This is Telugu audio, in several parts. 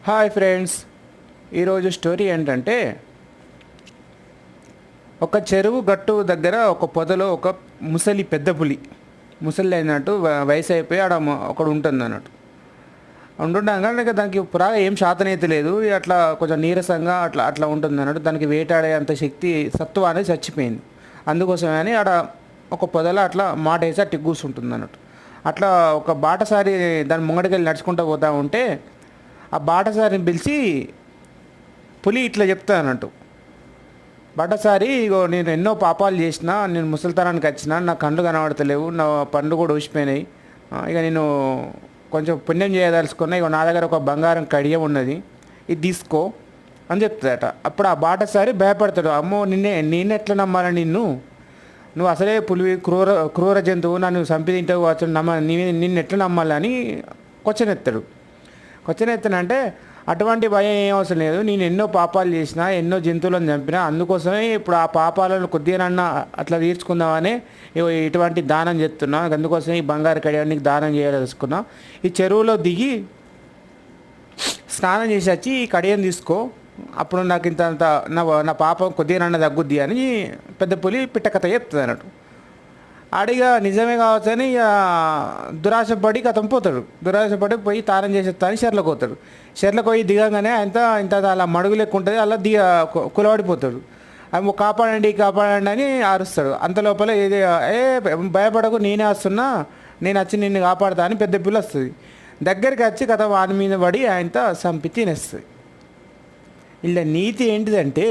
హాయ్ ఫ్రెండ్స్, ఈరోజు స్టోరీ ఏంటంటే ఒక చెరువు గట్టు దగ్గర ఒక పొదలో ఒక ముసలి పెద్ద పులి ముసలి అయినట్టు వయసు అయిపోయి ఆడ ఒకడు ఉంటుంది అన్నట్టు ఉంటుండగా ఇక దానికి పురాగా ఏం శాతనైతే లేదు, అట్లా కొంచెం నీరసంగా అట్లా అట్లా ఉంటుంది అన్నట్టు. దానికి వేటాడే అంత శక్తి సత్తువ అనేది చచ్చిపోయింది. అందుకోసమే అని ఆడ ఒక పొదలో అట్లా మాట వేసి అట్టి కూర్చుంటుంది అన్నట్టు. అట్లా ఒక బాటసారి దాని ముంగడికెళ్ళి నడుచుకుంటూ పోతూ ఉంటే ఆ బాటసారిని పిలిచి పులి ఇట్లా చెప్తా అన్నట్టు, బాటసారి ఇగో నేను ఎన్నో పాపాలు చేసిన, నేను ముసలితనానికి వచ్చిన, నా కళ్ళు కనబడతలేవు, నా పండ్లు కూడా ఊసిపోయినాయి, ఇక నేను కొంచెం పుణ్యం చేయదలుచుకున్నా, ఇక నా దగ్గర ఒక బంగారం కడియం ఉన్నది, ఇది తీసుకో అని చెప్తాడట. అప్పుడు ఆ బాటసారి భయపడతాడు, అమ్మో నేను ఎట్లా నమ్మాలి నువ్వు అసలే పులి క్రూర జంతువు, నన్ను చంపి తింటావు కావచ్చు, నిన్ను ఎట్లా నమ్మాలని క్వశ్చన్ ఎత్తాడు. క్వశ్చన్ ఎత్తానంటే అటువంటి భయం ఏం అవసరం లేదు, నేను ఎన్నో పాపాలు చేసిన, ఎన్నో జంతువులను చంపిన, అందుకోసమే ఇప్పుడు ఆ పాపాలను కొద్దిగానన్నా అట్లా తీర్చుకుందామని ఇటువంటి దానం చేస్తున్నా, అందుకోసమే ఈ బంగారు కడియానికి దానం చేయదలుచుకున్నా, ఈ చెరువులో దిగి స్నానం చేసి వచ్చి ఈ కడియం తీసుకో, అప్పుడు నాకు ఇంత నా పాపం కొద్దిగానన్నా తగ్గుద్ది అని పెద్ద పులి పిట్ట కథ చెప్తుంది అన్నట్టు. ఆడిగా నిజమే కావచ్చని ఇక దురాశపడి కథం పోతాడు. దురాశపడి పోయి తానం చేసేస్తాను షెర్లకు పోతాడు. షెర్లకు పోయి దిగంగానే ఇంత అలా మడుగు లెక్క ఉంటుంది, అలా కులబడిపోతాడు. అవి కాపాడండి అని అరుస్తాడు. అంత లోపల ఏది భయపడకు, నేనే వస్తున్నా, నేను వచ్చి నిన్ను కాపాడుతా అని పెద్ద పిల్ల వస్తుంది. దగ్గరికి వచ్చి కథ వాని మీద పడి ఆయనతో చంపి తినేస్తుంది. ఇలా నీతి ఏంటిదంటే,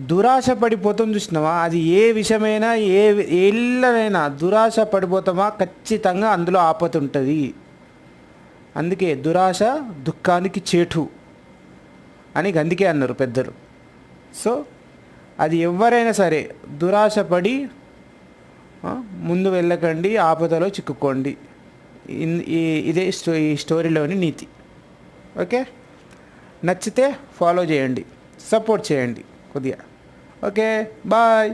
దురాశ పడిపోతాం చూసినావా, అది ఏ విషయమైనా ఎల్లనైనా దురాశ పడిపోతామా ఖచ్చితంగా అందులో ఆపత ఉంటుంది. అందుకే దురాశ దుఃఖానికి చేటు అని అందుకే అన్నారు పెద్దలు. సో అది ఎవరైనా సరే దురాశ పడి ముందు వెళ్ళకండి, ఆపదలో చిక్కుకోండి. ఇదే ఈ స్టోరీలోని నీతి. ఓకే, నచ్చితే ఫాలో చేయండి, సపోర్ట్ చేయండి కొద్దిగా. Okay, bye.